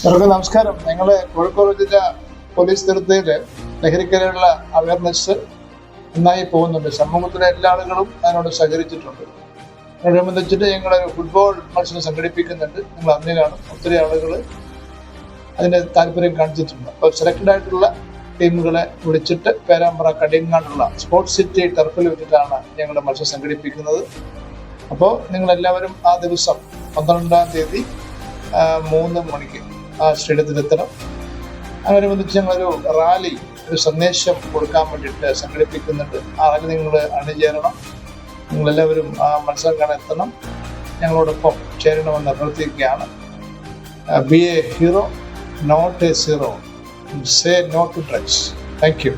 അവർക്ക് നമസ്കാരം. ഞങ്ങൾ കോഴിക്കോട് ജില്ല പോലീസ് തീർത്തയിൽ ലഹരിക്കെതിരെയുള്ള അവയർനെസ് നന്നായി പോകുന്നുണ്ട്. സമൂഹത്തിലെ എല്ലാ ആളുകളും അതിനോട് സഹകരിച്ചിട്ടുണ്ട്. അതനുബന്ധിച്ചിട്ട് ഞങ്ങളൊരു ഫുട്ബോൾ മത്സരം സംഘടിപ്പിക്കുന്നുണ്ട്. നിങ്ങൾ അന്ന് കാണും, ഒത്തിരി ആളുകൾ അതിന് താല്പര്യം കാണിച്ചിട്ടുണ്ട്. അപ്പോൾ സെലക്റ്റഡ് ആയിട്ടുള്ള ടീമുകളെ വിളിച്ചിട്ട് പേരാമ്പ്ര കടിയങ്ങാടുള്ള സ്പോർട്സ് സിറ്റി ടർഫിൽ വെച്ചിട്ടാണ് ഞങ്ങൾ മത്സരം സംഘടിപ്പിക്കുന്നത്. അപ്പോൾ നിങ്ങളെല്ലാവരും ആ ദിവസം 12-ാം തീയതി 3 മണിക്ക് ആ സ്റ്റേഡിയത്തിലെത്തണം. അതിനനുബന്ധിച്ച് ഞങ്ങളൊരു റാലി, ഒരു സന്ദേശം കൊടുക്കാൻ വേണ്ടിയിട്ട് സംഘടിപ്പിക്കുന്നുണ്ട്. ആ റാലി നിങ്ങൾ അണിചേരണം. നിങ്ങളെല്ലാവരും ആ മത്സരം കാണാൻ എത്തണം. ഞങ്ങളോടൊപ്പം ചേരണമെന്ന് അഭ്യർത്ഥിക്കുകയാണ്. Be a hero, not a zero. Say no to drugs. Thank U.